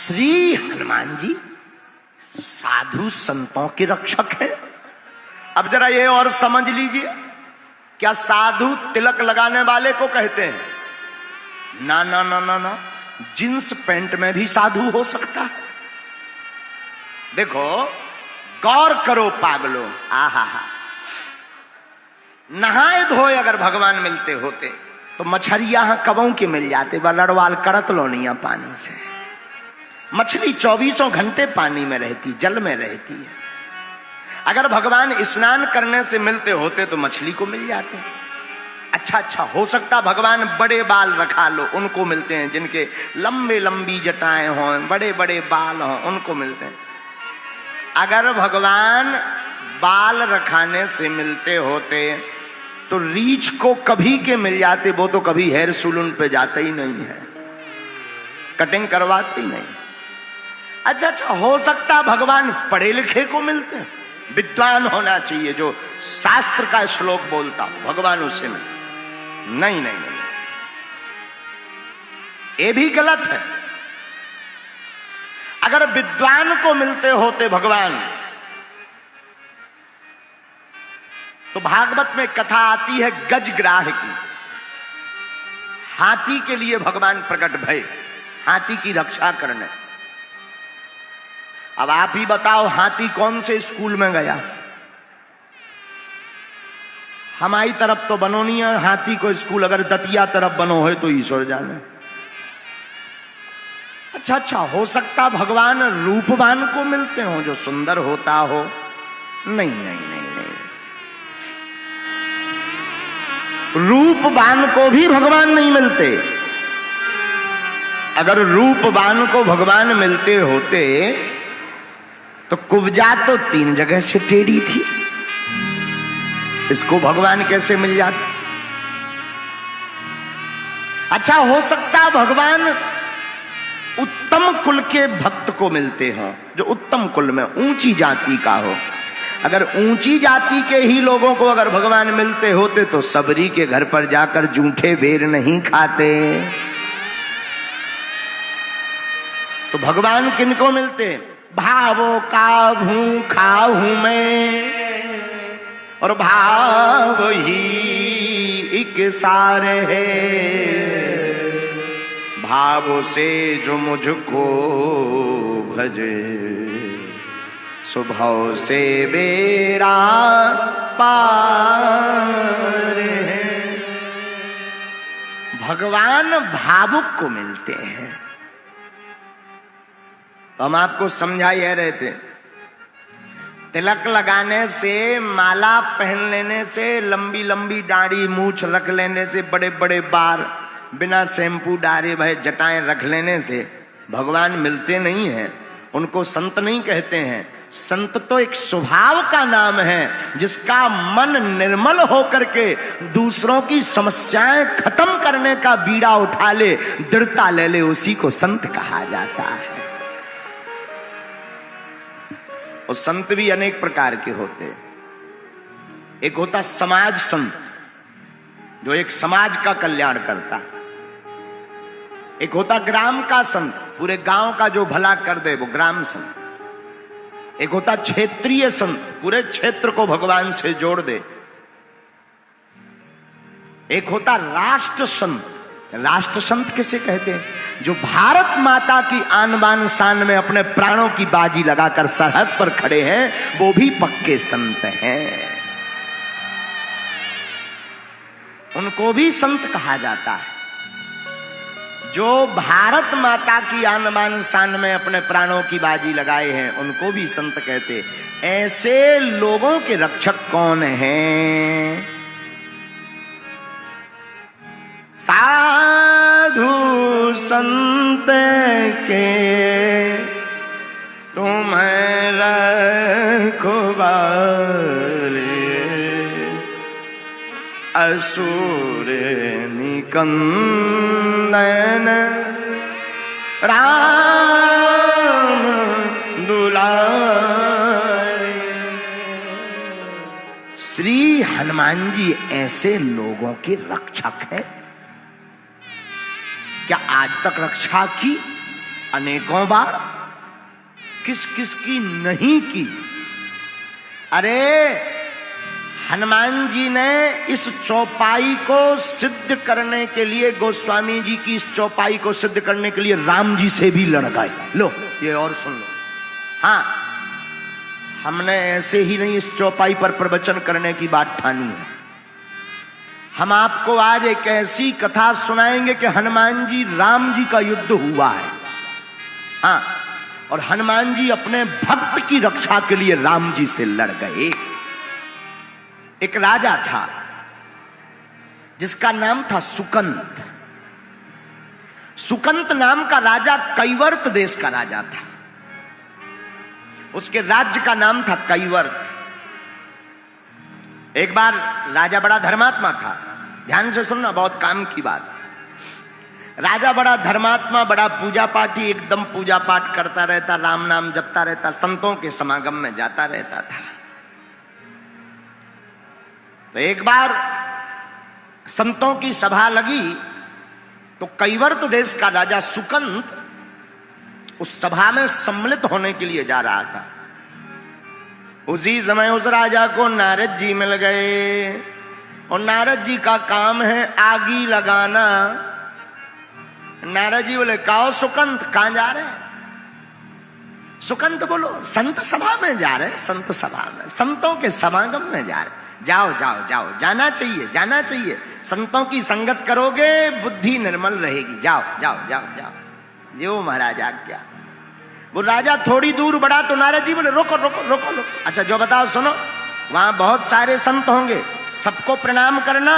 श्री हनुमान जी साधु संतों के रक्षक हैं। अब जरा ये और समझ लीजिए, क्या साधु तिलक लगाने वाले को कहते हैं? ना ना ना ना ना, जींस पैंट में भी साधु हो सकता है। देखो, गौर करो पागलो, आहा, नहाए धोए अगर भगवान मिलते होते तो मछरिया कबों के मिल जाते, लड़वाल करत लो नहीं पानी से। मछली 24 घंटे पानी में रहती, जल में रहती है। अगर भगवान स्नान करने से मिलते होते तो मछली को मिल जाते। अच्छा, हो सकता भगवान बड़े बाल रखा लो, उनको मिलते हैं। जिनके लंबे लंबी जटाएं हों, बड़े बड़े बाल हों, उनको मिलते हैं। अगर भगवान बाल रखाने से मिलते होते तो रीछ को कभी के मिल जाते। वो तो कभी हेयर सैलून पे जाते ही नहीं है, कटिंग करवाते ही नहीं। अच्छा, हो सकता भगवान पढ़े लिखे को मिलते हैं, विद्वान होना चाहिए, जो शास्त्र का श्लोक बोलता, भगवान उसे में नहीं, नहीं, नहीं, ये भी गलत है। अगर विद्वान को मिलते होते भगवान तो भागवत में कथा आती है गजग्राह की। हाथी के लिए भगवान प्रकट भय, हाथी की रक्षा करने। अब आप ही बताओ, हाथी कौन से स्कूल में गया? हमारी तरफ तो बनो नहीं है हाथी को स्कूल, अगर दतिया तरफ बनो है तो ईश्वर जाने। अच्छा, हो सकता भगवान रूपवान को मिलते हो, जो सुंदर होता हो। नहीं नहीं नहीं नहीं, रूपवान को भी भगवान नहीं मिलते। अगर रूपवान को भगवान मिलते होते तो कुब्जा तो 3 जगह से टेढ़ी थी, इसको भगवान कैसे मिल जाते? अच्छा, हो सकता भगवान उत्तम कुल के भक्त को मिलते हो, जो उत्तम कुल में ऊंची जाति का हो। अगर ऊंची जाति के ही लोगों को अगर भगवान मिलते होते तो सबरी के घर पर जाकर जूठे बेर नहीं खाते। तो भगवान किनको मिलते? भावों का भूखा हूं मैं और भाव ही एक सार है। भाव से जो मुझको भजे स्वभाव से बेड़ा पार है। भगवान भावुक को मिलते हैं। तो हम आपको समझा ही रहे थे, तिलक लगाने से, माला पहन लेने से, लंबी लंबी दाढ़ी मूछ रख लेने से, बड़े बड़े बाल, बिना शैम्पू डारे भय जटाएं रख लेने से भगवान मिलते नहीं हैं। उनको संत नहीं कहते हैं। संत तो एक स्वभाव का नाम है, जिसका मन निर्मल होकर के दूसरों की समस्याएं खत्म करने का बीड़ा उठा ले, दृढ़ता ले ले, उसी को संत कहा जाता है। और संत भी अनेक प्रकार के होते। एक होता समाज संत, जो एक समाज का कल्याण करता। एक होता ग्राम का संत, पूरे गांव का जो भला कर दे, वो ग्राम संत। एक होता क्षेत्रीय संत, पूरे क्षेत्र को भगवान से जोड़ दे। एक होता राष्ट्र संत। राष्ट्र संत किसे कहते हैं? जो भारत माता की आन बान शान में अपने प्राणों की बाजी लगाकर सरहद पर खड़े हैं, वो भी पक्के संत हैं। उनको भी संत कहा जाता है। जो भारत माता की आन बान शान में अपने प्राणों की बाजी लगाए हैं, उनको भी संत कहते। ऐसे लोगों के रक्षक कौन हैं? साधु संत के तुम्हें रखवारे, असुर निकंदन राम दुलारे। श्री हनुमान जी ऐसे लोगों के रक्षक हैं। क्या आज तक रक्षा की? अनेकों बार, किस किस की नहीं की। अरे हनुमान जी ने इस चौपाई को सिद्ध करने के लिए, गोस्वामी जी की इस चौपाई को सिद्ध करने के लिए राम जी से भी लड़ गए। लो ये और सुन लो। हाँ, हमने ऐसे ही नहीं इस चौपाई पर प्रवचन करने की बात ठानी है। हम आपको आज एक ऐसी कथा सुनाएंगे कि हनुमान जी राम जी का युद्ध हुआ है। हाँ, और हनुमान जी अपने भक्त की रक्षा के लिए राम जी से लड़ गए। एक राजा था जिसका नाम था सुकंत। सुकंत नाम का राजा कैवर्त देश का राजा था। उसके राज्य का नाम था कैवर्त। एक बार राजा बड़ा धर्मात्मा था। ध्यान से सुनना, बहुत काम की बात। राजा बड़ा धर्मात्मा, बड़ा पूजा पाठी, एकदम पूजा पाठ करता रहता, राम नाम जपता रहता, संतों के समागम में जाता रहता था। तो एक बार संतों की सभा लगी तो कैवर्त देश का राजा सुकंत उस सभा में सम्मिलित होने के लिए जा रहा था। उसी समय उस राजा को नारद जी मिल गए और नारद जी का काम है आगी लगाना। नारद जी बोले, काओ सुकंत, कहां जा रहे हैं? सुकंत बोलो, संत सभा में जा रहे, संत सभा में, संतों के समागम में जा रहे। जाओ जाओ जाओ, जाना चाहिए, जाना चाहिए। संतों की संगत करोगे बुद्धि निर्मल रहेगी। जाओ जाओ जाओ जाओ। जो महाराज आज्ञा। वो राजा थोड़ी दूर बढ़ा तो नारद जी बोले, रोको रोको रोको रोको। अच्छा जो बताओ, सुनो, वहां बहुत सारे संत होंगे, सबको प्रणाम करना।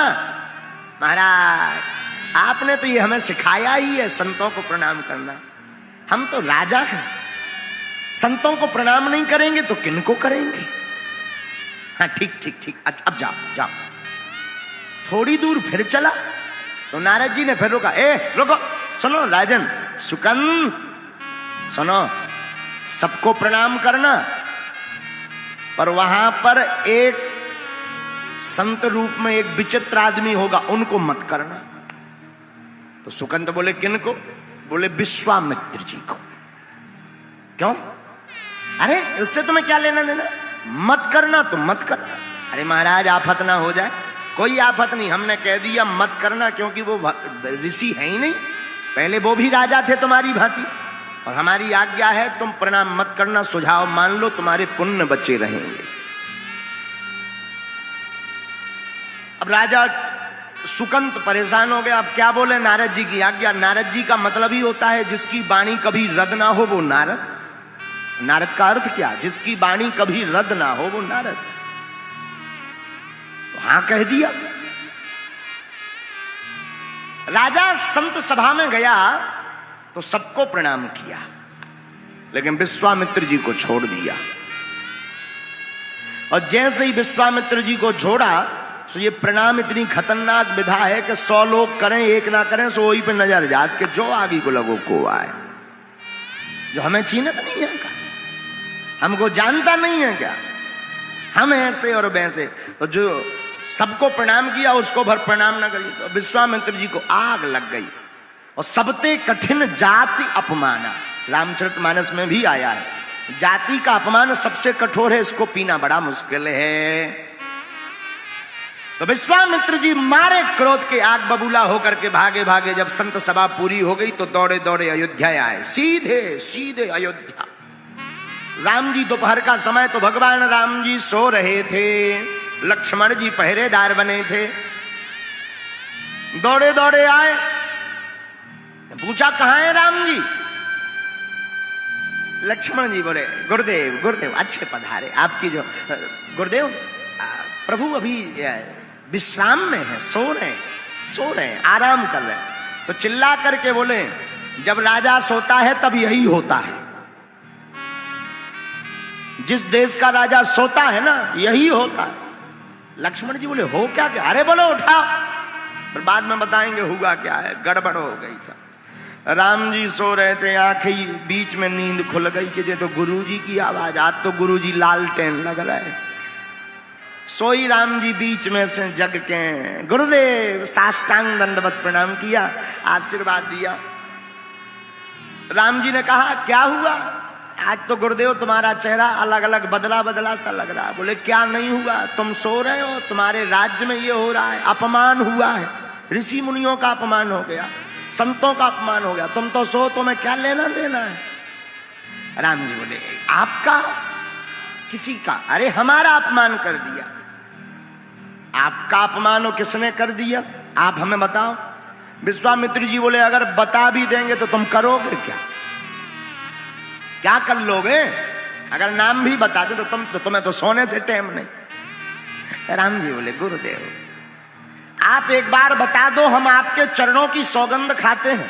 महाराज आपने तो ये हमें सिखाया ही है, संतों को प्रणाम करना। हम तो राजा हैं, संतों को प्रणाम नहीं करेंगे तो किनको करेंगे? हाँ ठीक ठीक ठीक, अब जाओ जाओ। थोड़ी दूर फिर चला तो नारद जी ने फिर रोका। रुको, सुनो राजन सुकंत, सुनो, सबको प्रणाम करना, पर वहां पर एक संत रूप में एक विचित्र आदमी होगा, उनको मत करना। तो सुकंत बोले, किनको? बोले विश्वामित्र जी को। क्यों? अरे उससे तुम्हें क्या लेना देना? मत करना तो मत करना। अरे महाराज आफत ना हो जाए। कोई आफत नहीं, हमने कह दिया मत करना, क्योंकि वो ऋषि है ही नहीं। पहले वो भी राजा थे तुम्हारी भांति, और हमारी आज्ञा है तुम प्रणाम मत करना। सुझाव मान लो, तुम्हारे पुण्य बचे रहेंगे। अब राजा सुकंत परेशान हो गया। अब क्या बोले? नारद जी की आज्ञा। नारद जी का मतलब ही होता है जिसकी वाणी कभी रद्द ना हो वो नारद। नारद का अर्थ क्या? जिसकी वाणी कभी रद्द ना हो वो नारद। तो हां कह दिया। राजा संत सभा में गया तो सबको प्रणाम किया, लेकिन विश्वामित्र जी को छोड़ दिया। और जैसे ही विश्वामित्र जी को छोड़ा तो ये प्रणाम इतनी खतरनाक विधा है कि 100 लोग करें एक ना करें, सो वही पे नजर जात के जो आगे को लगो को आए। जो हमें चीनत नहीं है क्या? हमको जानता नहीं है क्या? हम ऐसे और वैसे। तो जो सबको प्रणाम किया उसको भर प्रणाम ना करी। तो विश्वामित्र जी को आग लग गई। और सबते कठिन जाति अपमाना, रामचरितमानस में भी आया है, जाति का अपमान सबसे कठोर है, इसको पीना बड़ा मुश्किल है। तो विश्वामित्र जी मारे क्रोध के आग बबूला होकर के भागे भागे। जब संत सभा पूरी हो गई तो दौड़े दौड़े अयोध्या आए, सीधे सीधे अयोध्या। राम जी दोपहर का समय, तो भगवान राम जी सो रहे थे, लक्ष्मण जी पहरेदार बने थे। दौड़े दौड़े आए, पूछा कहां है राम जी? लक्ष्मण जी बोले, गुरुदेव गुरुदेव अच्छे पधारे। आपकी जो गुरुदेव प्रभु अभी विश्राम में है, सो रहे हैं, आराम कर रहे हैं। तो चिल्ला करके बोले, जब राजा सोता है तब यही होता है। जिस देश का राजा सोता है ना, यही होता है। लक्ष्मण जी बोले, हो क्या क्या? अरे बोलो उठाओ, फिर बाद में बताएंगे हुआ क्या है। गड़बड़ हो गई सब। राम जी सो रहे थे, आंखें बीच में नींद खुल गई कि ये तो गुरुजी की आवाज। आज तो गुरुजी लालटेन लग रहा है। सोई राम जी बीच में से जग के, गुरुदेव साष्टांग दंडवत प्रणाम किया, आशीर्वाद दिया। राम जी ने कहा क्या हुआ, आज तो गुरुदेव तुम्हारा चेहरा अलग अलग बदला बदला सा लग रहा है। बोले क्या नहीं हुआ, तुम सो रहे हो, तुम्हारे राज्य में ये हो रहा है, अपमान हुआ है, ऋषि मुनियों का अपमान हो गया, संतों का अपमान हो गया, तुम तो सो, तुम्हें क्या लेना देना है। राम जी बोले आपका किसी का, अरे हमारा अपमान कर दिया। आपका अपमान हो किसने कर दिया, आप हमें बताओ। विश्वामित्र जी बोले अगर बता भी देंगे तो तुम करोगे क्या, क्या कर लोगे, अगर नाम भी बता दे तो तुम्हें तो सोने से टाइम नहीं। राम जी बोले गुरुदेव आप एक बार बता दो, हम आपके चरणों की सौगंध खाते हैं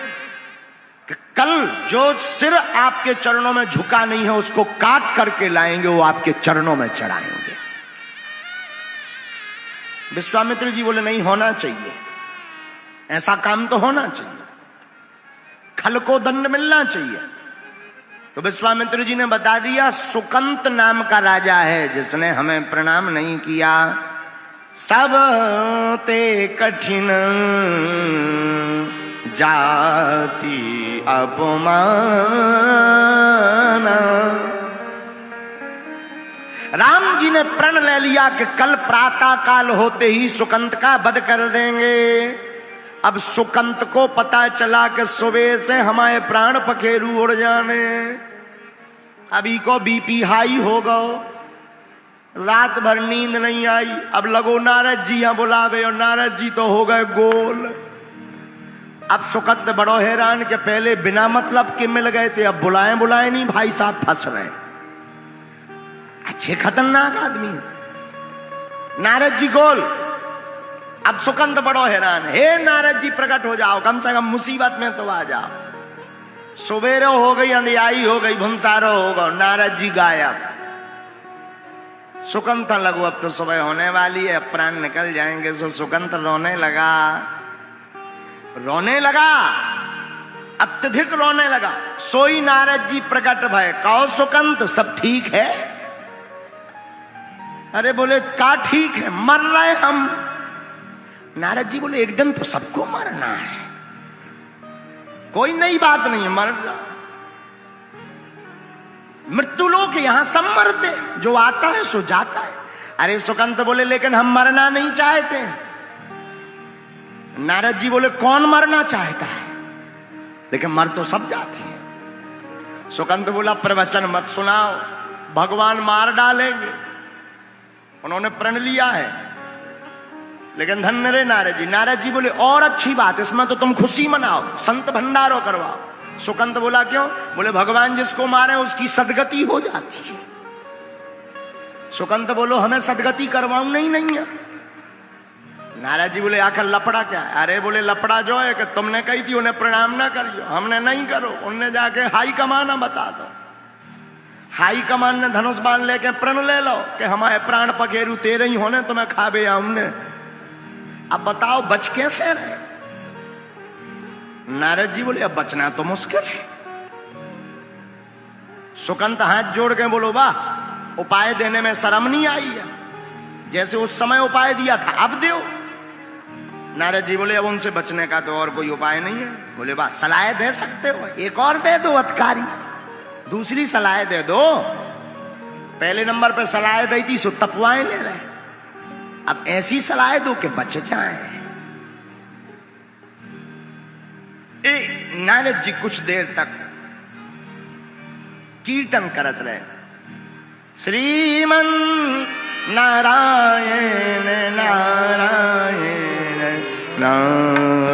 कि कल जो सिर आपके चरणों में झुका नहीं है उसको काट करके लाएंगे, वो आपके चरणों में चढ़ाएंगे। विश्वामित्र जी बोले नहीं होना चाहिए, ऐसा काम तो होना चाहिए, खल को दंड मिलना चाहिए। तो विश्वामित्र जी ने बता दिया सुकंत नाम का राजा है जिसने हमें प्रणाम नहीं किया, सब ते कठिन जाति अपमान। राम जी ने प्रण ले लिया कि कल प्रातः काल होते ही सुकंत का वध कर देंगे। अब सुकंत को पता चला कि सुबह से हमारे प्राण पखेरु उड़ जाने, अभी को बीपी हाई हो गो, रात भर नींद नहीं आई। अब लगो नारद जी यहाँ बुलावे और नारद जी तो हो गए गोल। अब सुकंत बड़ो हैरान के पहले बिना मतलब के मिल गए थे, अब बुलाए बुलाए नहीं भाई साहब फंस रहे। अच्छे खतरनाक आदमी नारद जी गोल। अब सुकंत बड़ो हैरान, हे नारद जी प्रकट हो जाओ, कम से कम मुसीबत में तो आ जाओ। सवेरे हो गई, अंधियाई हो गई, भुमसारो हो गो, नारद जी गायब। सुकंत लगो अब तो सुबह होने वाली है, प्राण निकल जाएंगे। सो सुकंत रोने लगा, रोने लगा, अत्यधिक रोने लगा। सोई नारद जी प्रकट भय, कहो सुकंत सब ठीक है। अरे बोले का ठीक है, मर रहे हम। नारद जी बोले एक दिन तो सबको मरना है, कोई नई बात नहीं है, मर जा। मृत्यु लोक यहां सब मरते, जो आता है सो जाता है। अरे सुकंत बोले लेकिन हम मरना नहीं चाहते। नारद जी बोले कौन मरना चाहता है, लेकिन मर तो सब जाती है। सुकंत बोला प्रवचन मत सुनाओ, भगवान मार डालेंगे। उन्होंने प्रण लिया है, लेकिन धन्य रे नारद जी। नारद जी बोले और अच्छी बात, इसमें तो तुम खुशी मनाओ, संत भंडारो करवाओ। सुकंत बोला क्यों, बोले भगवान जिसको मारे उसकी सदगति हो जाती है। सुकंत बोलो हमें सदगति करवाऊं नहीं है। नारद जी बोले आखिर लपड़ा क्या है। अरे बोले लपड़ा जो है कि तुमने कही थी उन्हें प्रणाम ना करियो, हमने नहीं करो। उनने जाके हाई कमान बता दो, हाई कमान ने धनुष बाण लेके प्रण ले लो कि हमारे प्राण पखेरु तेरे ही होने, तुम्हें खाबे या हमने। अब बताओ बच कैसे रहे। नारद जी बोले अब बचना तो मुश्किल है। सुकंत हाथ जोड़ के बोलो वाह, उपाय देने में शर्म नहीं आई है, जैसे उस समय उपाय दिया था अब दो। नारद जी बोले अब उनसे बचने का तो और कोई उपाय नहीं है। बोले वाह सलाह दे सकते हो, एक और दे दो अधिकारी, दूसरी सलाह दे दो। पहले नंबर पे सलाह दी थी सो तपवाएं ले रहे, अब ऐसी सलाह दो कि बच जाए। नारद जी कुछ देर तक कीर्तन करत रहे, श्रीमन नारायण नारायण नारायण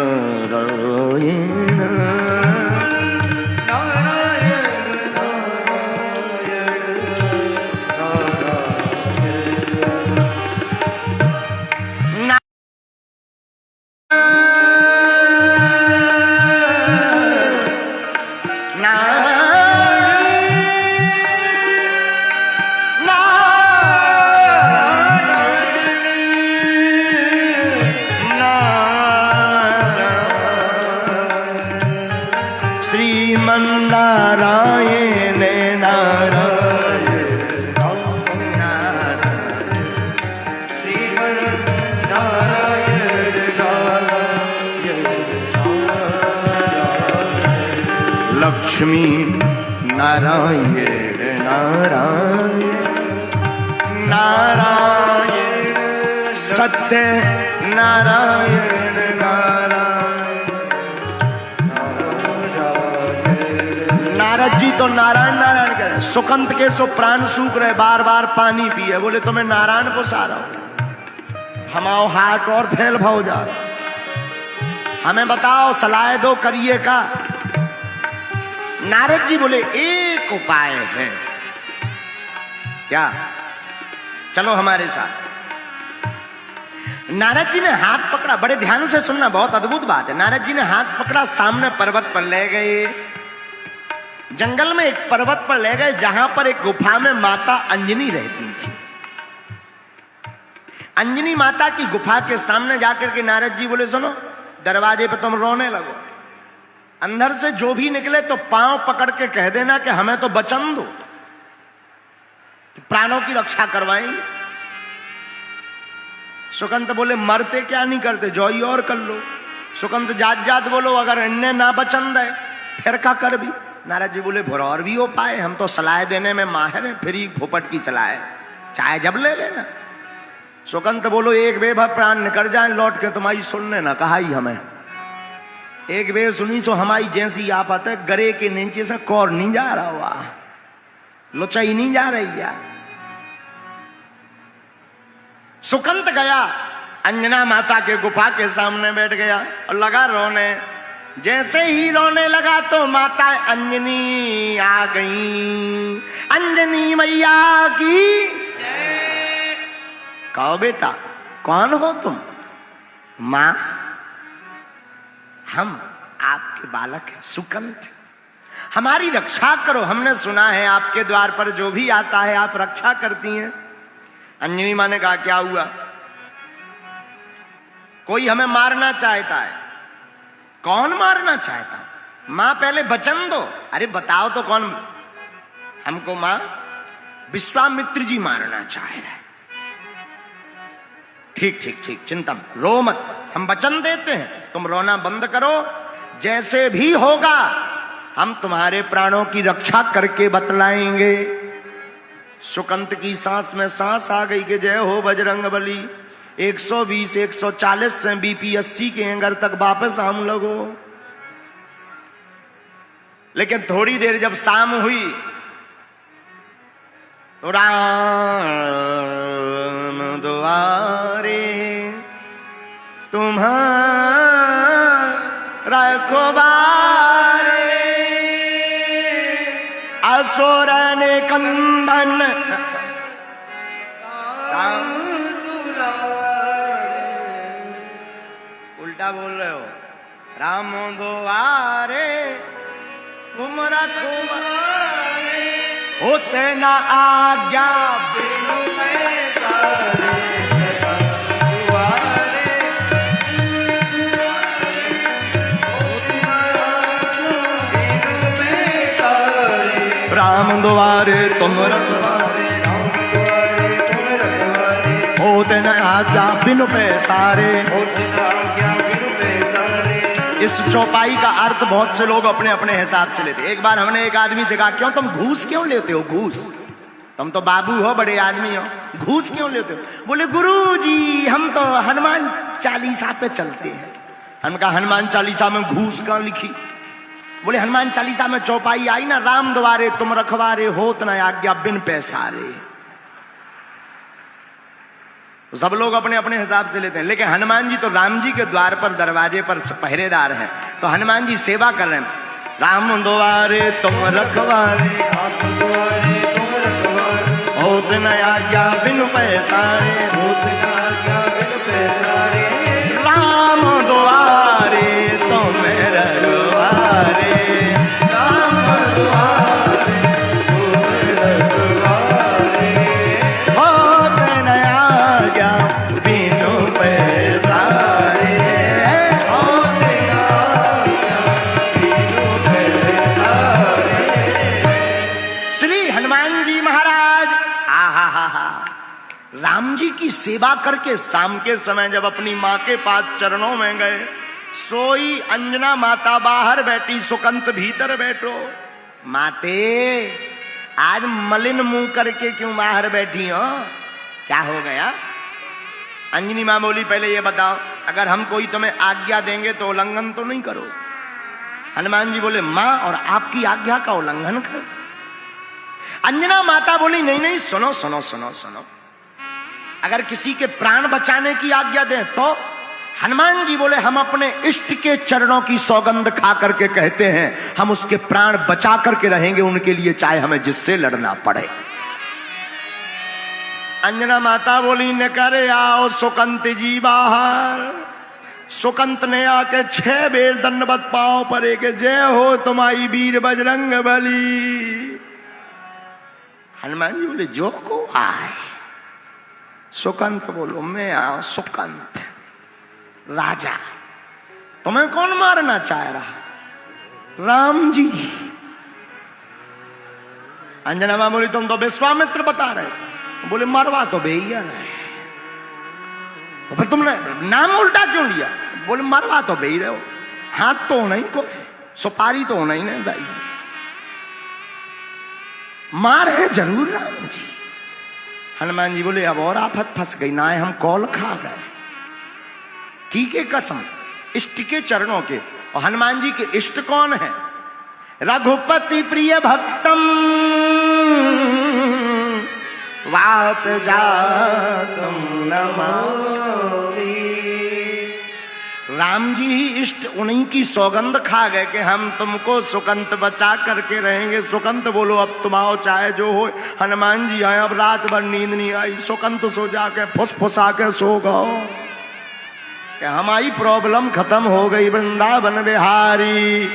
लक्ष्मी नारायण नारायण नारायण सत्य नारायण नारायण। नारद जी तो नारायण नारायण कह रहे, सुकंत के सो प्राण सूख रहे, बार बार पानी पिए, बोले तो मैं नारायण को सारा हूं, हमाओ हाथ और फैल भाव जा रहा, हमें बताओ सलाह दो करिए का। नारद जी बोले एक उपाय है। क्या? चलो हमारे साथ। नारद जी ने हाथ पकड़ा, बड़े ध्यान से सुनना, बहुत अद्भुत बात है। नारद जी ने हाथ पकड़ा, सामने पर्वत पर ले गए, जंगल में एक पर्वत पर ले गए जहां पर एक गुफा में माता अंजनी रहती थी। अंजनी माता की गुफा के सामने जाकर के नारद जी बोले सुनो, दरवाजे पे तुम रोने लगो, अंदर से जो भी निकले तो पांव पकड़ के कह देना कि हमें तो वचन दो, प्राणों की रक्षा करवाएंगे। सुकंत बोले मरते क्या नहीं करते, जो ही और कर लो। सुकंत जात जात बोलो, अगर इन्हें ना वचन दे फिर क्या कर भी। नारद जी बोले फिर और भी उपाय, हम तो सलाह देने में माहिर है, फिर ही फोपट की सलाह है, चाहे जब ले लेना। सुकंत बोलो एक बेभा प्राण निकल जाए लौट के तुम्हारी सुनने ना कहा ही हमें, एक बेर सुनी सो हमारी जैसी आपत है, गरे के नीचे से कौर नहीं जा रहा हुआ, लुचाई नहीं जा रही यार। सुकंत गया, अंजना माता के गुफा के सामने बैठ गया और लगा रोने। जैसे ही रोने लगा तो माता अंजनी आ गई। अंजनी मैया की जय। कहो बेटा कौन हो तुम? मां हम आपके बालक हैं सुकंत, हमारी रक्षा करो, हमने सुना है आपके द्वार पर जो भी आता है आप रक्षा करती हैं। अंजनी मां ने कहा क्या हुआ? कोई हमें मारना चाहता है। कौन मारना चाहता? मां पहले वचन दो। अरे बताओ तो कौन? हमको मां विश्वामित्र जी मारना चाह रहे। ठीक ठीक ठीक, चिंता मत, रो मत, हम वचन देते हैं, तुम रोना बंद करो, जैसे भी होगा हम तुम्हारे प्राणों की रक्षा करके बतलाएंगे। सुकंत की सांस में सांस आ गई कि जय हो बजरंगबली। 120 140 से बीपी 80 के एंगर तक वापस हम लगो। लेकिन थोड़ी देर जब शाम हुई तो राम द्वारे तुम्हारा रखवारे असुर ने कंदन उल्टा बोल रहे हो। राम द्वारे तुम रखवारे होते न आज्ञा बिनु पैसारे। राम द्वारे तुम रखवारे होते न आज्ञा बिनु पैसारे। इस चौपाई का अर्थ बहुत से लोग अपने अपने हिसाब से लेते। एक बार हमने एक आदमी से कहा क्यों तुम घूस क्यों लेते हो? घूस, तुम तो बाबू हो, बड़े आदमी हो, घूस क्यों लेते हो? बोले गुरुजी हम तो हनुमान चालीसा पे चलते हैं। हम कहा हनुमान चालीसा में घूस कहाँ लिखी? बोले हनुमान चालीसा में चौपाई आई ना, राम द्वारे तुम रखवारे होत न आज्ञा बिन पैसारे। तो सब लोग अपने अपने हिसाब से लेते हैं, लेकिन हनुमान जी तो राम जी के द्वार पर दरवाजे पर पहरेदार हैं, तो हनुमान जी सेवा कर रहे हैं। राम द्वारे तुम रखवारे होत न आज्ञा बिनु पैसारे। राम द्वारे तुम रखवारे राम जी की सेवा करके शाम के समय जब अपनी मां के पास चरणों में गए, सोई अंजना माता बाहर बैठी, सुकंत भीतर बैठो। माते आज मलिन मुंह करके क्यों बाहर बैठी हो, क्या हो गया? अंजनी मां बोली पहले ये बताओ, अगर हम कोई तुम्हें आज्ञा देंगे तो उल्लंघन तो नहीं करो? हनुमान जी बोले मां और आपकी आज्ञा का उल्लंघन कर। अंजना माता बोली नहीं नहीं, सुनो सुनो सुनो सुनो, अगर किसी के प्राण बचाने की आज्ञा दें तो? हनुमान जी बोले हम अपने इष्ट के चरणों की सौगंध खा करके कहते हैं हम उसके प्राण बचा करके रहेंगे उनके लिए, चाहे हमें जिससे लड़ना पड़े। अंजना माता बोली न करे आओ सुकंत जी बाहर। सुकंत ने आके 6 बेर दंडवत पांव परे के जय हो तुम्हारी वीर बजरंग बली। हनुमान जी बोले जो को आए। सुकंत बोलो मैं आओ सुकंत राजा, तुम्हें कौन मारना चाह रहा? राम जी। अंजना मां बोली तुम तो विश्वामित्र बता रहे थे। बोले मरवा तो भैया है, तो फिर तुमने नाम उल्टा क्यों लिया? बोले मरवा तो भई रहे हो, हाथ तो नहीं को, सुपारी तो नहीं ना दाई, मार है जरूर राम जी। हनुमान जी बोले अब और आफत फंस गई ना, हम कौल खा गए की के कसम इष्ट के चरणों के। और हनुमान जी के इष्ट कौन है? रघुपति प्रिय भक्तम वात जातम नमामि। राम जी ही इष्ट, उन्हीं की सौगंध खा गए कि हम तुमको सुकंत बचा करके रहेंगे। सुकंत बोलो अब तुम आओ चाहे जो हो। हनुमान जी आए, अब रात भर नींद नहीं आई। सुकंत सो जाके फुसफुसा के सो गो कि हमारी प्रॉब्लम खत्म हो गई। वृंदावन बिहारी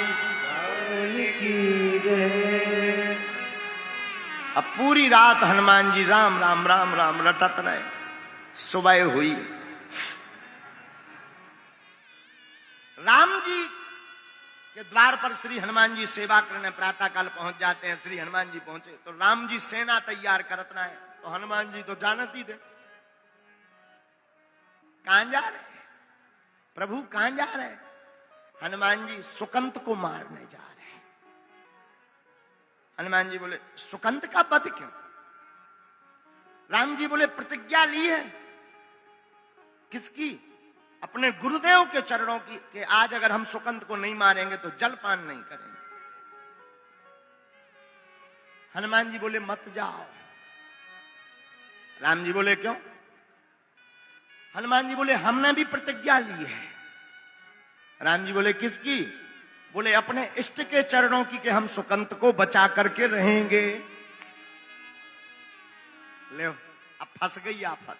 अब पूरी रात हनुमान जी राम राम राम राम रटत रहे। सुबह हुई, राम जी के द्वार पर श्री हनुमान जी सेवा करने प्रातः काल पहुंच जाते हैं। श्री हनुमान जी पहुंचे तो राम जी सेना तैयार करना है, तो हनुमान जी तो जानत ही थे कहां जा रहे प्रभु, कहां जा रहे? हनुमान जी सुकंत को मारने जा रहे हैं। हनुमान जी बोले सुकंत का वध क्यों? राम जी बोले प्रतिज्ञा ली है। किसकी? अपने गुरुदेव के चरणों की, कि आज अगर हम सुकंत को नहीं मारेंगे तो जलपान नहीं करेंगे। हनुमान जी बोले मत जाओ। राम जी बोले क्यों? हनुमान जी बोले हमने भी प्रतिज्ञा ली है। राम जी बोले किसकी? बोले अपने इष्ट के चरणों की, कि हम सुकंत को बचा करके रहेंगे। ले अब फंस गई आफत।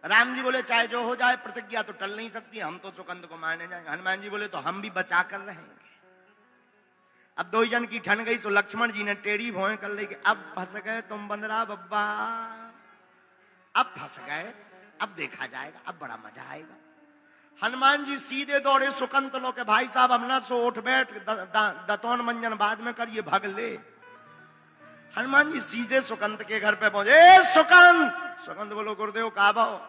राम जी बोले चाहे जो हो जाए, प्रतिज्ञा तो टल नहीं सकती, हम तो सुकंत को मारने जाएंगे। हनुमान जी बोले तो हम भी बचा कर रहेंगे। अब 2 जन की ठन गई, तो लक्ष्मण जी ने टेढ़ी भौं कर ली कि अब फंस गए तुम बंदरा बब्बा, अब फंस गए, अब देखा जाएगा, अब बड़ा मजा आएगा। हनुमान जी सीधे दौड़े सुकंत लो के भाई साहब हम ना सो, उठ बैठ, दतौन मंजन बाद में कर, ये भाग ले। हनुमान जी सीधे सुकंत के घर पे पहुंचे। ए सुकंत! सुकंत बोलो गुरुदेव कहा भाव?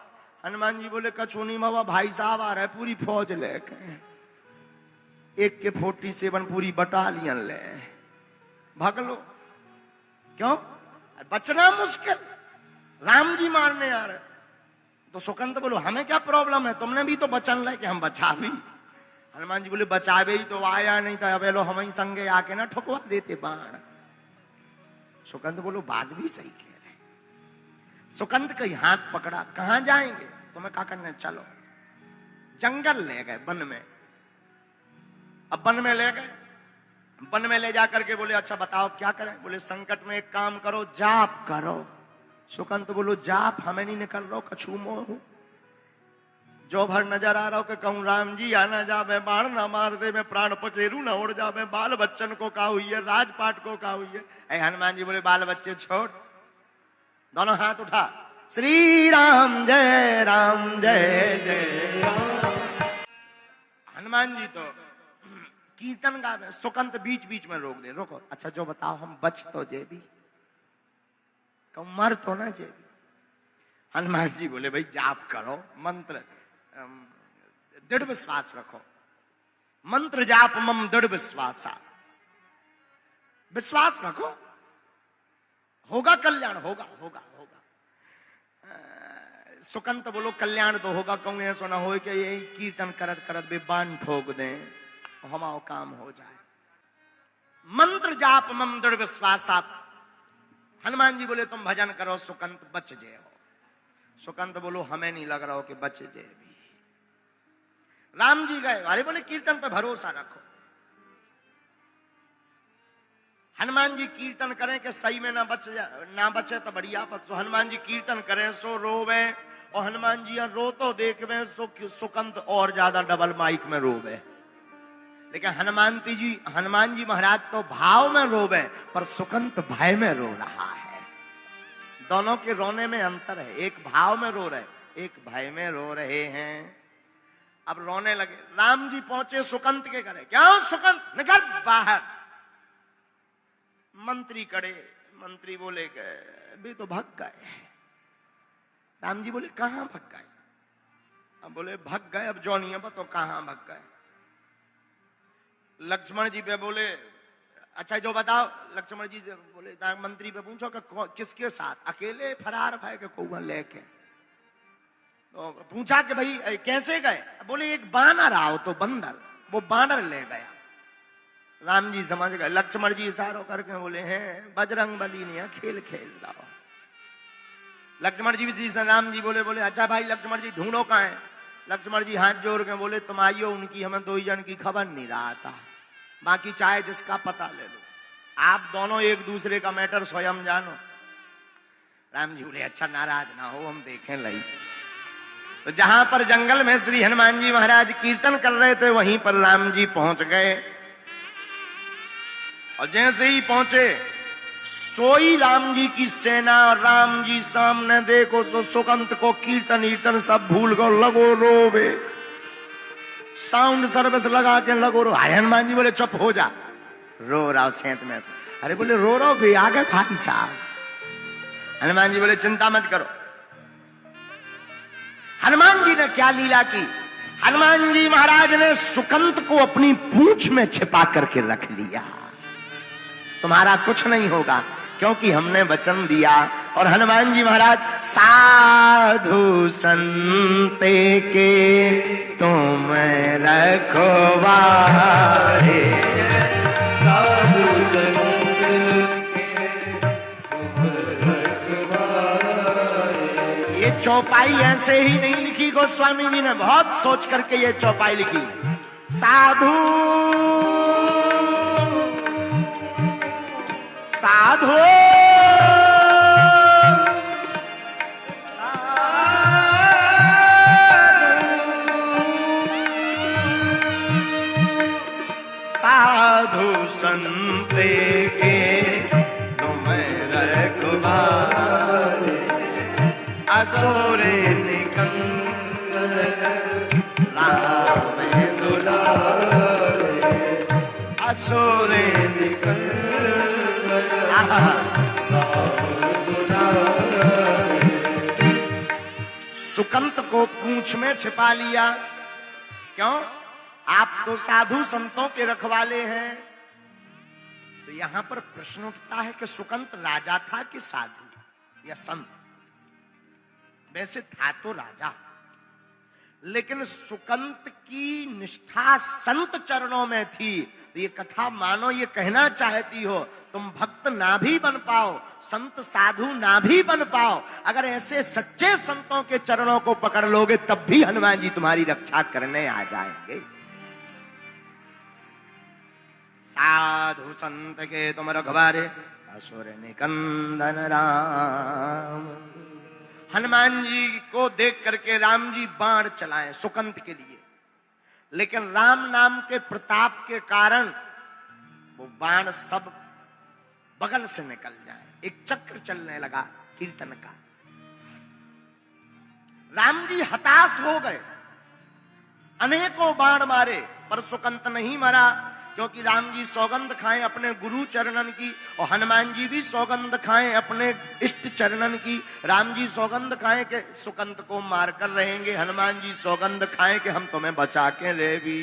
हनुमान जी बोले कचूनी बाबा भाई साहब आ रहे पूरी फौज लेके, एक के 47 पूरी बटालियन ले, भाग लो। क्यों? बचना मुश्किल, राम जी मारने आ रहे। तो सुकंत बोलो हमें क्या प्रॉब्लम है, तुमने भी तो बचन ले कि हम बचा भी। हनुमान जी बोले बचावे ही तो आया, नहीं था अब लो हम ही संगे आके ना ठुकवा देते बाण। सुकंत बोलो बात भी सही कह रहे। सुकंत का हाथ पकड़ा, कहां जाएंगे? तुम्हें क्या करना, चलो। जंगल ले गए, वन में। अब वन में ले गए, वन में ले जाकर के बोले अच्छा बताओ क्या करें? बोले संकट में एक काम करो, जाप करो। सुकंत बोलो जाप हमें नहीं निकल रहा, कछू मोह हूं जो भर नजर आ रहा हो कि कहूं राम जी आना जावे, बाण ना मार दे, मैं प्राण पकेरू ना उड़ जावे, बाल बच्चन को का हुई है, राजपाट को का हुई है। ऐ हनुमान जी बोले बाल बच्चे छोड़, दोनों हाथ उठा, श्री राम जय जय राम। हनुमान जी तो कीर्तन गावे, सुकंत बीच बीच में रोक दे, रोको अच्छा जो बताओ हम बच तो जे भी, कहूं मर तो ना जे भी। हनुमान जी बोले भाई जाप करो, मंत्र दृढ़ विश्वास रखो। मंत्र जाप मम दृढ़ विश्वासा, विश्वास रखो, होगा कल्याण, होगा होगा होगा। सुकंत बोलो कल्याण तो होगा, कहूँ ऐसा ना हो कि यही कीर्तन करत करत बेबान ठोक दें, हमारा काम हो जाए। मंत्र जाप मम दृढ़ विश्वासा। हनुमान जी बोले तुम भजन करो सुकंत बच जे हो। सुकंत बोलो हमें नहीं लग रहा हो कि बच जे भी। राम जी गए, अरे बोले कीर्तन पे भरोसा रखो। हनुमान जी कीर्तन करें कि सही में ना बचे तो बढ़िया, पर सो हनुमान जी कीर्तन करें सो रोवे, और हनुमान जी यहाँ रो तो देखवे सो सुकंत और ज्यादा डबल माइक में रोवे। लेकिन हनुमान जी महाराज तो भाव में रोवे, पर सुकंत भय में रो रहा है। दोनों के रोने में अंतर है, एक भाव में रो रहे, एक भय में रो रहे हैं। अब रोने लगे। राम जी पहुंचे सुकंत के घरे, क्या सुकंत निकल बाहर। मंत्री कड़े, मंत्री बोले गए भी तो भाग गए। राम जी बोले कहां भाग गए? अब बोले भाग गए, अब जो नहीं है तो कहां भाग गए। लक्ष्मण जी पे बोले अच्छा जो बताओ। लक्ष्मण जी बोले मंत्री पे पूछो कि किसके साथ, अकेले फरार भय के कौआ लेके। तो पूछा कि भाई कैसे गए? बोले एक बानर आओ तो बंदर, वो बानर ले गया। राम जी समझ गए। लक्ष्मण जी इशारों करके बोले हैं बजरंग बली ने खेल खेल दाओ। लक्ष्मण जी से राम जी बोले अच्छा भाई लक्ष्मण जी ढूंढो कहां है? लक्ष्मण जी हाथ जोड़ के बोले तुम आइयो, उनकी हमें दो ही जन की खबर नहीं रहा था, बाकी चाहे जिसका पता ले लो, आप दोनों एक दूसरे का मैटर स्वयं जानो। राम जी बोले अच्छा नाराज ना हो, हम देखें लई। तो जहां पर जंगल में श्री हनुमान जी महाराज कीर्तन कर रहे थे, वहीं पर राम जी पहुंच गए। और जैसे ही पहुंचे सोई राम जी की सेना, और राम जी सामने देखो सो सुकंत को कीर्तन ईर्तन सब भूल गो, लगो रोवे, साउंड सर्विस लगा के लगो रो। हनुमान जी बोले चुप हो जा, रो रहा सेंत में। अरे बोले रो रो भी आ गए भाई साहब। हनुमान जी बोले चिंता मत करो। हनुमान जी ने क्या लीला की? हनुमान जी महाराज ने सुकंत को अपनी पूंछ में छिपा करके रख लिया। तुम्हारा कुछ नहीं होगा, क्योंकि हमने वचन दिया। और हनुमान जी महाराज साधु संते के तुम रखवारे, साधु संते के तुम रखवारे। ये चौपाई ऐसे ही नहीं लिखी, गोस्वामी जी ने बहुत सोच करके ये चौपाई लिखी। साधु साधु साधु संते के तुम रखवारे, असुरे निकंदन राम दुलारे, असुरे निकंदन। सुकंत को पूंछ में छिपा लिया। क्यों? आप तो साधु संतों के रखवाले हैं। तो यहां पर प्रश्न उठता है कि सुकंत राजा था कि साधु या संत? वैसे था तो राजा, लेकिन सुकंत की निष्ठा संत चरणों में थी। तो ये कथा मानो ये कहना चाहती हो तुम भक्त ना भी बन पाओ, संत साधु ना भी बन पाओ, अगर ऐसे सच्चे संतों के चरणों को पकड़ लोगे तब भी हनुमान जी तुम्हारी रक्षा करने आ जाएंगे। साधु संत के तुम रखवारे, असुर निकंदन राम। हनुमान जी को देख करके राम जी बाण चलाएं सुकंत के लिए, लेकिन राम नाम के प्रताप के कारण वो बाण सब बगल से निकल जाए। एक चक्र चलने लगा कीर्तन का। राम जी हताश हो गए, अनेकों बाण मारे पर सुकंत नहीं मरा, क्योंकि राम जी सौगंध खाएं अपने गुरु चरणन की और हनुमान जी भी सौगंध खाएं अपने इष्ट चरणन की। राम जी सौगंध खाएं कि सुकंत को मार कर रहेंगे, हनुमान जी सौगंध खाएं कि हम तुम्हें बचा के ले भी।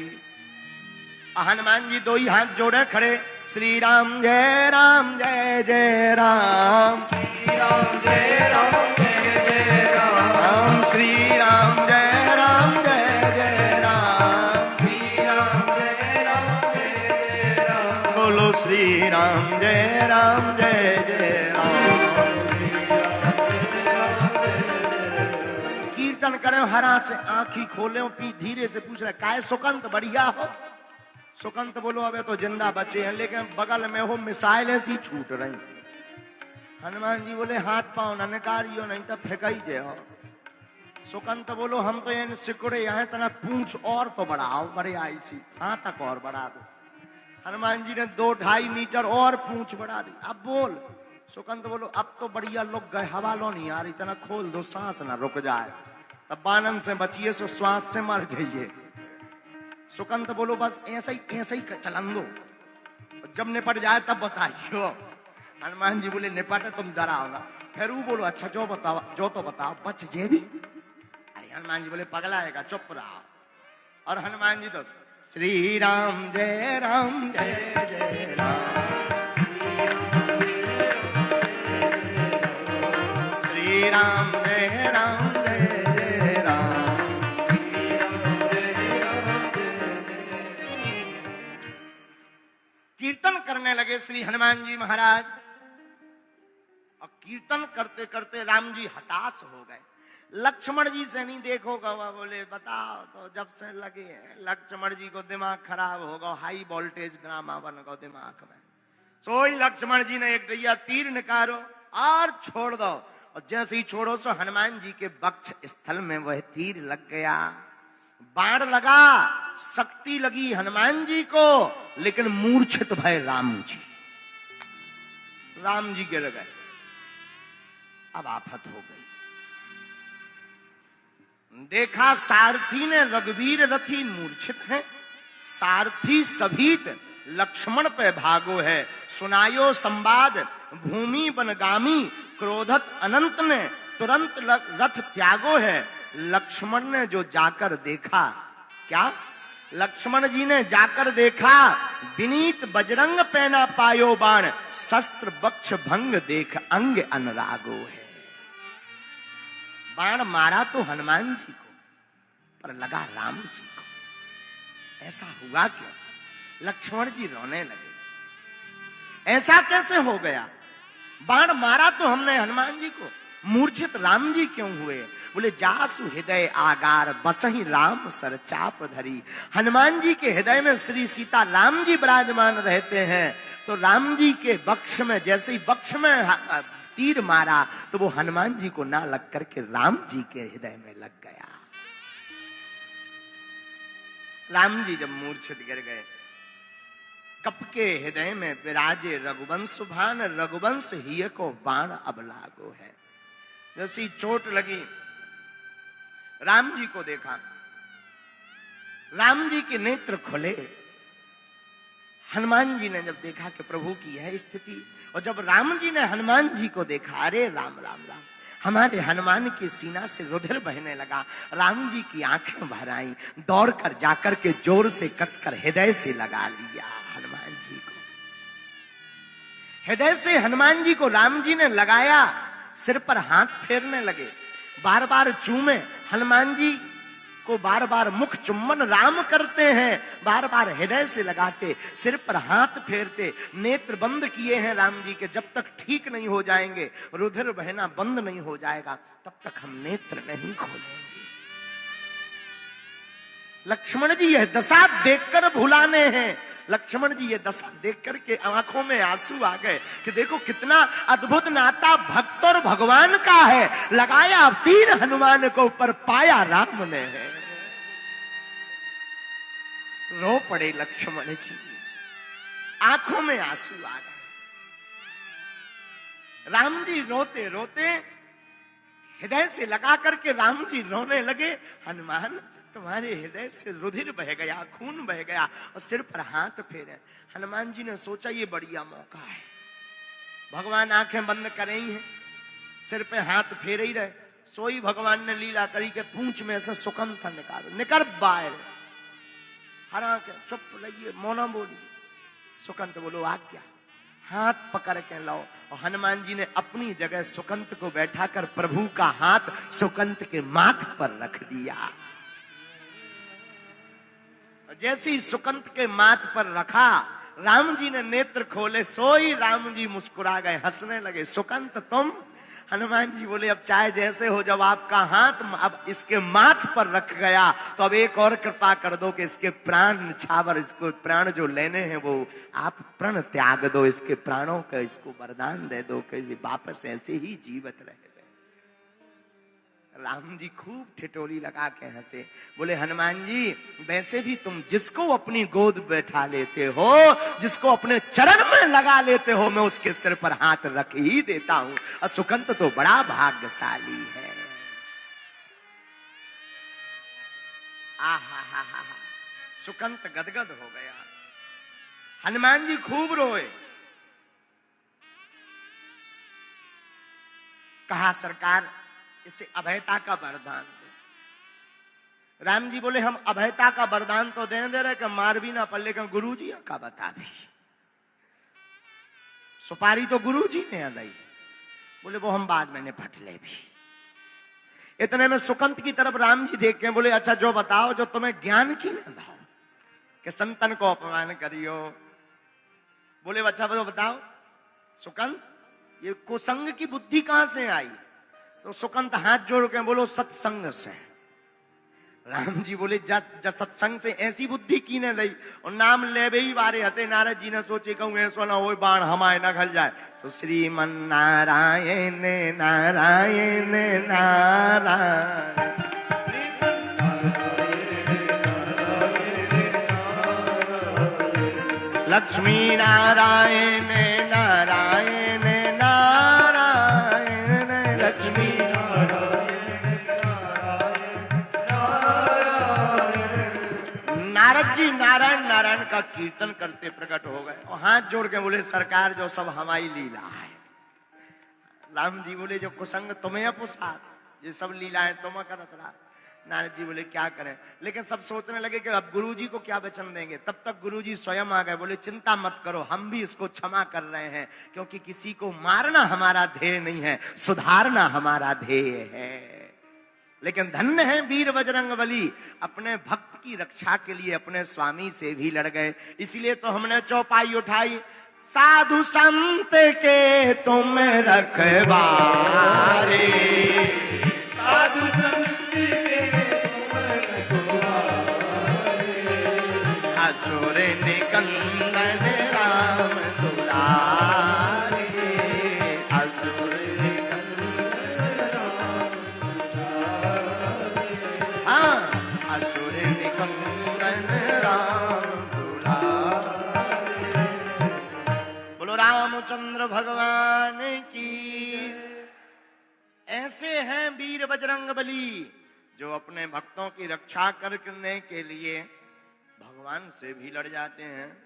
हनुमान जी दो ही हाथ जोड़े खड़े, श्री राम जय राम जय जय राम, श्री राम जय राम जय जय राम, श्री राम जय राम जय जय राम, श्री राम जय राम जय जय राम, बोलो श्री राम जय राम जय जय राम। कीर्तन करें हरा से आंखी खोले, पी धीरे से पूछ रहे काय सुकंत बढ़िया हो। सुकंत बोलो अबे तो जिंदा बचे हैं, लेकिन बगल में हो मिसाइल ऐसी छूट रही। हनुमान जी बोले हाथ पांव न निकालियो नहीं तो फेंकाई जे हो। सुकंत बोलो हम तो इन सिकुड़े यहाँ तना पूंछ और तो बढ़ाओ, बड़े आई सी हाथ तक और बढ़ा दो। हनुमान जी ने 2-2.5 मीटर और पूंछ बढ़ा दी। अब बोल। सुकंत बोलो अब तो बढ़िया लोग गए, हवा लो नहीं आ रही, तना खोल दो सांस ना रुक जाए, तब बानन से बचिए सो श्वास से मर जाइए। सुकंत बोलो बस ऐसा ही चलन दो, जब निपट जाए तब बताइयो। हनुमान जी बोले निपटे तुम डराओ ना। फिर वो बोलो अच्छा जो बताओ, जो तो बताओ बच जे भी। अरे हनुमान जी बोले पगला आएगा चुप रहा। और हनुमान जी तो श्री राम जय राम जय जय राम, श्री राम जय राम जय जय राम। कीर्तन करने लगे श्री हनुमान जी महाराज, और कीर्तन करते करते राम जी हताश हो गए। लक्ष्मण जी से नहीं देखोगा, वह बोले बताओ तो जब से लगे हैं। लक्ष्मण जी को दिमाग खराब होगा, हाई वोल्टेज ड्रामा बन गो दिमाग में। सोई लक्ष्मण जी ने एक दैया तीर निकालो और छोड़ दो, और जैसे ही छोड़ो सो हनुमान जी के वक्ष स्थल में वह तीर लग गया। बाण लगा, शक्ति लगी हनुमान जी को, लेकिन मूर्छित भय राम जी। राम जी गिर गए। अब आफत हो गई। देखा सारथी ने रघुवीर रथी मूर्छित है, सारथी सभीत लक्ष्मण पे भागो है। सुनायो संवाद भूमि बनगामी, क्रोधत अनंत ने तुरंत रथ त्यागो है। लक्ष्मण ने जो जाकर देखा, क्या लक्ष्मण जी ने जाकर देखा, विनीत बजरंग पहना पायो बाण, शस्त्र बक्ष भंग देख अंग अनुरागो है। बाण मारा तो हनुमान जी को, पर लगा राम जी को। ऐसा हुआ क्यों? लक्ष्मण जी रोने लगे। ऐसा कैसे हो गया? बाण मारा तो हमने हनुमान जी को, मूर्छित राम जी क्यों हुए? बोले जासु हृदय आगार बसहि राम सर चाप धरी। हनुमान जी के हृदय में श्री सीता राम जी विराजमान रहते हैं, तो राम जी के वक्ष में जैसे ही वक्ष में तीर मारा तो वो हनुमान जी को ना लग करके राम जी के हृदय में लग गया। राम जी जब मूर्छित गिर गए, कप के हृदय में विराजे रघुवंश भान, रघुवंश हिय को बाण अब लागो है। जैसी चोट लगी, राम जी को देखा, राम जी के नेत्र खुले। हनुमान जी ने जब देखा कि प्रभु की यह स्थिति, और जब राम जी ने हनुमान जी को देखा, अरे राम राम राम, हमारे हनुमान के सीना से रुधिर बहने लगा। राम जी की आंखें भर आई, दौड़कर जाकर के जोर से कसकर हृदय से लगा लिया हनुमान जी को। हृदय से हनुमान जी को राम जी ने लगाया, सिर पर हाथ फेरने लगे, बार बार चूमे। हनुमान जी को बार बार मुख चुम्बन राम करते हैं, बार बार हृदय से लगाते, सिर पर हाथ फेरते, नेत्र बंद किए हैं राम जी के। जब तक ठीक नहीं हो जाएंगे, रुधिर बहना बंद नहीं हो जाएगा, तब तक हम नेत्र नहीं खोलेंगे। लक्ष्मण जी यह दशा देखकर भुलाने हैं। लक्ष्मण जी ये दशा देख करके आंखों में आंसू आ गए कि देखो कितना अद्भुत नाता भक्त और भगवान का है। लगाया तीर हनुमान को, पर पाया राम ने है। रो पड़े लक्ष्मण जी, आंखों में आंसू आ गए। राम जी रोते रोते हृदय से लगा करके राम जी रोने लगे, हनुमान तुम्हारे हृदय से रुधिर बह गया, खून बह गया और सिर पर हाथ फेरे। हनुमान जी ने सोचा ये बढ़िया मौका है। भगवान आंखें बंद करे ही हैं, सिर पे हाथ फेरे ही रहे। सोई भगवान ने लीला करी के पूंछ में से सुकंठ निकालो, निकर बाहर हरा के चुप रहिए, मौना बोलिए। सुकंठ बोलो आज्ञा। हाथ पकड़ के लाओ और हनुमान जी ने अपनी जगह सुकंठ को बैठाकर प्रभु का हाथ सुकंठ के माथ पर रख दिया। जैसे ही सुकंठ के माथ पर रखा, राम जी ने नेत्र खोले, सोई राम जी मुस्कुरा गए, हंसने लगे। सुकंठ तुम? हनुमान जी बोले अब चाहे जैसे हो, जब आपका हाथ अब इसके माथ पर रख गया तो अब एक और कृपा कर दो कि इसके प्राण निछावर, इसको प्राण जो लेने हैं वो आप प्रण त्याग दो, इसके प्राणों का इसको वरदान दे दो कि वापस ऐसे ही जीवित रहे। राम जी खूब ठिठोली लगा के हंसे, बोले हनुमान जी वैसे भी तुम जिसको अपनी गोद बैठा लेते हो, जिसको अपने चरण में लगा लेते हो, मैं उसके सिर पर हाथ रख ही देता हूं। और सुकंठ तो बड़ा भाग्यशाली है। आहा हा हा, सुकंठ गदगद हो गया। हनुमान जी खूब रोए। कहा सरकार इसे अभयता का वरदान दो। राम जी बोले हम अभयता का वरदान तो दे रहे कि मार भी ना पड़, लेकिन गुरु जी का बता दी। सुपारी तो गुरु जी ने दी। बोले वो हम बाद में निपट ले भी। इतने में सुकंठ की तरफ राम जी देख के बोले अच्छा जो बताओ जो तुम्हें ज्ञान की न दो कि संतन को अपमान करियो। बोले अच्छा वो बताओ सुकंठ ये कुसंग की बुद्धि कहां से आई? तो सुकंठ हाथ जोड़ के बोलो सत्संग से। राम जी बोले जब सत्संग से ऐसी बुद्धि की ने दी और नाम ले ही बारे हते। नारद जी ने सोचे कहूं ऐसा ना हो बाण हमारे न घल जाए। तो श्रीमन नारायण नारायण नारायण लक्ष्मी नारायण नारायण नारायण लक्ष्मी नारद जी नारायण नारायण का कीर्तन करते प्रकट हो गए और हाथ जोड़ के बोले सरकार जो सब हमारी लीला है। राम जी बोले जो कुसंग तुम्हें अपुसात, ये सब लीलाएं तुम करत रहा। नारद जी बोले क्या करें, लेकिन सब सोचने लगे कि अब गुरु जी को क्या वचन देंगे। तब तक गुरु जी स्वयं आ गए, बोले चिंता मत करो हम भी इसको क्षमा कर रहे हैं, क्योंकि किसी को मारना हमारा ध्येय नहीं है, सुधारना हमारा ध्येय है। लेकिन धन्य है वीर बजरंगबली, अपने भक्त की रक्षा के लिए अपने स्वामी से भी लड़ गए। इसलिए तो हमने चौपाई उठाई, साधु संत के तुम रखवारे, साधु संत असुर निकंदन राम दुलारे, असुर निकंदन राम दुलारे, हाँ असुर निकंदन राम दुलारे। बोलो रामचंद्र भगवान की। ऐसे हैं वीर बजरंगबली जो अपने भक्तों की रक्षा करने के लिए भगवान से भी लड़ जाते हैं।